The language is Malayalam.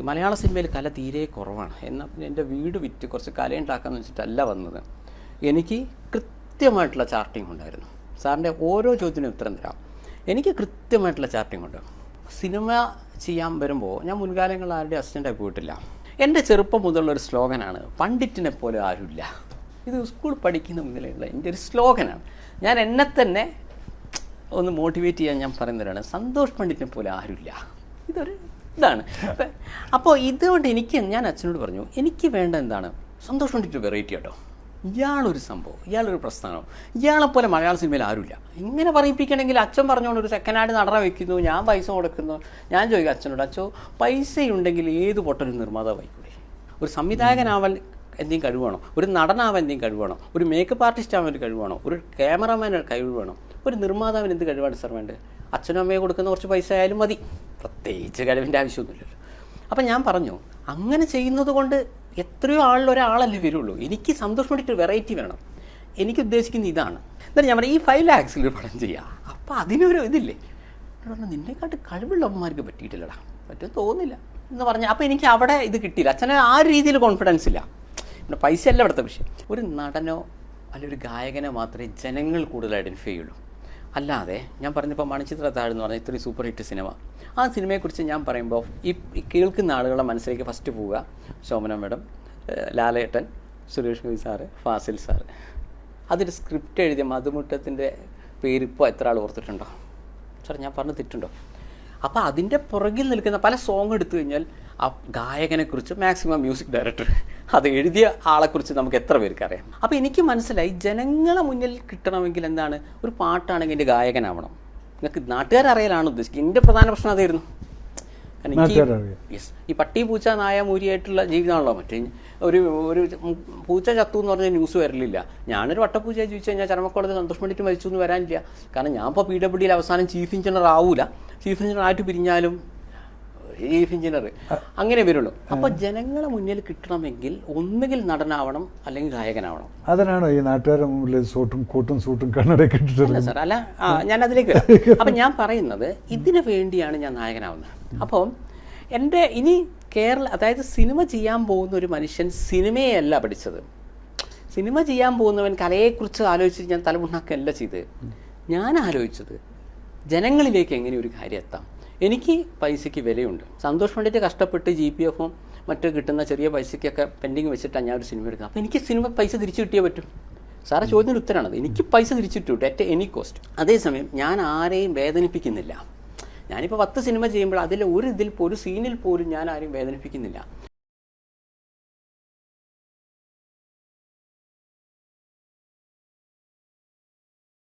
മലയാള സിനിമയിൽ കല തീരെ കുറവാണ്. എന്നാൽ പിന്നെ എൻ്റെ വീട് വിറ്റ് കുറച്ച് കലയുണ്ടാക്കാമെന്ന് വെച്ചിട്ടല്ല വന്നത്. എനിക്ക് കൃത്യമായിട്ടുള്ള ചാർട്ടിങ് ഉണ്ടായിരുന്നു. സാറിൻ്റെ ഓരോ ചോദ്യത്തിനും ഉത്തരം തരാം. എനിക്ക് കൃത്യമായിട്ടുള്ള ചാർട്ടിങ് ഉണ്ട്. സിനിമ ചെയ്യാൻ വരുമ്പോൾ ഞാൻ മുൻകാലങ്ങളിൽ ആരുടെ അസിസ്റ്റൻ്റായി പോയിട്ടില്ല. എൻ്റെ ചെറുപ്പം മുതലുള്ളൊരു സ്ലോഗനാണ്, പണ്ഡിറ്റിനെ പോലെ ആരുമില്ല. ഇത് സ്കൂൾ പഠിക്കുന്ന മുതലുള്ള എൻ്റെ ഒരു സ്ലോഗനാണ്. ഞാൻ എന്നെ തന്നെ ഒന്ന് മോട്ടിവേറ്റ് ചെയ്യാൻ ഞാൻ പറയുന്നതാണ്, സന്തോഷ് പണ്ഡിറ്റിനെ പോലെ ആരുമില്ല. ഇതൊരു ഇതാണ്. അപ്പോൾ ഇതുകൊണ്ട് ഞാൻ അച്ഛനോട് പറഞ്ഞു, എനിക്ക് വേണ്ട എന്താണ്, സന്തോഷ് പണ്ഡിറ്റ് വെറൈറ്റി കേട്ടോ. ഇയാളൊരു സംഭവം, ഇയാളൊരു പ്രസ്ഥാനം, ഇയാളെപ്പോലെ മലയാള സിനിമയിൽ ആരുമില്ല. ഇങ്ങനെ പറയിപ്പിക്കണമെങ്കിൽ അച്ഛൻ പറഞ്ഞുകൊണ്ട് ഒരു സെക്കൻഡ് ഹാൻഡ് നടന വയ്ക്കുന്നു, ഞാൻ പൈസ കൊടുക്കുന്നു. ഞാൻ ചോദിക്കും അച്ഛനോട്, അച്ഛോ പൈസയുണ്ടെങ്കിൽ ഏത് പൊട്ടൊരു നിർമ്മാതാവായിക്കൂടെ? ഒരു സംവിധായകനാവാൻ എന്തെങ്കിലും കഴിവാണോ? ഒരു നടനാവാൻ എന്തെങ്കിലും കഴിവാണോ? ഒരു മേക്കപ്പ് ആർട്ടിസ്റ്റ് ആവാൻ ഒരു കഴിവാണോ? ഒരു ക്യാമറമാൻ കഴിവ് വേണോ? ഒരു നിർമ്മാതാവിന് എന്ത് കഴിവാണ് സാർ വേണ്ടത്? അച്ഛനും അമ്മയെ കൊടുക്കുന്ന കുറച്ച് പൈസ ആയാലും മതി, പ്രത്യേകിച്ച് കഴിവിൻ്റെ ആവശ്യമൊന്നുമില്ലല്ലോ. അപ്പം ഞാൻ പറഞ്ഞു, അങ്ങനെ ചെയ്യുന്നത് കൊണ്ട് എത്രയോ ഒരാളല്ലേ വരുള്ളൂ. എനിക്ക് സന്തോഷം വേണ്ടിയിട്ട് വെറൈറ്റി വേണം. എനിക്ക് ഉദ്ദേശിക്കുന്നത് ഇതാണ്. എന്നിട്ട് ഞാൻ പറഞ്ഞു, ഈ 5 lakhs ഒരു പടം ചെയ്യാം. അപ്പോൾ അതിനൊരു ഇതില്ലേ? നിന്നെക്കാട്ട് കഴിവുള്ള അമ്മമാർക്ക് പറ്റിയിട്ടില്ലടാ, പറ്റും തോന്നില്ല എന്ന് പറഞ്ഞാൽ. അപ്പോൾ എനിക്ക് അവിടെ ഇത് കിട്ടിയില്ല. അച്ഛനെ ആ ഒരു രീതിയിൽ കോൺഫിഡൻസ് ഇല്ല. പിന്നെ പൈസ അല്ല ഇവിടുത്തെ വിഷയം. ഒരു നടനോ അല്ലെങ്കിൽ ഒരു ഗായകനോ മാത്രമേ ജനങ്ങൾ കൂടുതൽ ഐഡൻറ്റിഫൈ ചെയ്യുള്ളൂ. അല്ലാതെ ഞാൻ പറഞ്ഞപ്പോൾ മണിച്ചിത്രത്താഴ് എന്ന് പറഞ്ഞാൽ ഇത്രയും സൂപ്പർ ഹിറ്റ് സിനിമ, ആ സിനിമയെക്കുറിച്ച് ഞാൻ പറയുമ്പോൾ ഈ കേൾക്കുന്ന ആളുകളുടെ മനസ്സിലേക്ക് ഫസ്റ്റ് പോവുക ശോഭന മേഡം, ലാലേട്ടൻ, സുരേഷ് ഗോപി സാറ്, ഫാസിൽ സാറ്. അതൊരു സ്ക്രിപ്റ്റ് എഴുതിയ മധുമുട്ടത്തിൻ്റെ പേര് ഇപ്പോൾ എത്ര ആൾ ഓർത്തിട്ടുണ്ടോ? സാർ ഞാൻ പറഞ്ഞ് തെറ്റുണ്ടോ? അപ്പോൾ അതിൻ്റെ പുറകിൽ നിൽക്കുന്ന പല സോങ് എടുത്തു കഴിഞ്ഞാൽ ആ ഗായകനെക്കുറിച്ച് മാക്സിമം മ്യൂസിക് ഡയറക്ടർ, അത് എഴുതിയ ആളെക്കുറിച്ച് നമുക്ക് എത്ര പേർക്ക് അറിയാം. അപ്പോൾ എനിക്ക് മനസ്സിലായി, ജനങ്ങളെ മുന്നിൽ കിട്ടണമെങ്കിൽ എന്താണ്, ഒരു പാട്ടാണെങ്കിൽ എൻ്റെ ഗായകനാവണം. നിങ്ങൾക്ക് നാട്ടുകാരറിയലാണ് ഉദ്ദേശിക്കുന്നത്. എൻ്റെ പ്രധാന പ്രശ്നം അതായിരുന്നു. യെസ്, ഈ പട്ടി പൂച്ച നായ മൂരിയായിട്ടുള്ള ജീവിതമാണല്ലോ. മറ്റേ ഒരു പൂച്ച ചത്തു എന്ന് പറഞ്ഞാൽ ന്യൂസ് വരലില്ല. ഞാനൊരു വട്ടപ്പൂച്ചയെ ചോദിച്ചു കഴിഞ്ഞാൽ ചരമക്കോളത്ത് സന്തോഷ് പണ്ഡിറ്റ് മരിച്ചു എന്ന് വരാനില്ല. കാരണം ഞാൻ ഇപ്പോൾ PWDയിൽ അവസാനം ചീഫ് എഞ്ചിനീയർ ആവൂല. ചീഫ് എഞ്ചിനീയർ ആയിട്ട് പിരിഞ്ഞാലും ചീഫ് എഞ്ചിനീയർ അങ്ങനെ വരുള്ളൂ. അപ്പോൾ ജനങ്ങളെ മുന്നിൽ കിട്ടണമെങ്കിൽ ഒന്നുകിൽ നടനാവണം അല്ലെങ്കിൽ ഗായകനാവണം. അതിനാണോ ഈ നാട്ടുകാരുടെ മുമ്പിൽ കോട്ടും സൂട്ടും കണ്ണടയൊക്കെ ഇട്ടിട്ടുള്ളത്? സാർ അല്ല, ഞാൻ അതിലേക്ക് വരാം. അപ്പം ഞാൻ പറയുന്നത് ഇതിനു വേണ്ടിയാണ് ഞാൻ നായകനാവുന്നത്. അപ്പോൾ എൻ്റെ ഇനി അതായത് സിനിമ ചെയ്യാൻ പോകുന്ന ഒരു മനുഷ്യൻ സിനിമയല്ല പഠിച്ചത്. സിനിമ ചെയ്യാൻ പോകുന്നവൻ കലയെക്കുറിച്ച് ആലോചിച്ച് ഞാൻ തലമുണ്ടാക്കല്ല ചെയ്ത്. ഞാൻ ആലോചിച്ചത് ജനങ്ങളിലേക്ക് എങ്ങനെ ഒരു കാര്യം എത്താം. എനിക്ക് പൈസയ്ക്ക് വിലയുണ്ട്. സന്തോഷ് പണ്ഡിറ്റ് കഷ്ടപ്പെട്ട് GPF-ഉം മറ്റു കിട്ടുന്ന ചെറിയ പൈസയ്ക്കൊക്കെ പെൻഡിങ് വെച്ചിട്ടാണ് ഞാൻ ഒരു സിനിമ എടുക്കുക. അപ്പോൾ എനിക്ക് സിനിമ പൈസ തിരിച്ചു കിട്ടിയേ പറ്റും. സാറെ ചോദ്യത്തിന് ഉത്തരമാണത്. എനിക്ക് പൈസ തിരിച്ചിട്ടു അറ്റ് എനി കോസ്റ്റ്. അതേസമയം ഞാൻ ആരെയും വേദനിപ്പിക്കുന്നില്ല. ഞാനിപ്പോൾ 10 സിനിമ ചെയ്യുമ്പോൾ അതിൽ ഒരു സീനിൽ പോലും ഞാൻ ആരെയും വേദനിപ്പിക്കുന്നില്ല.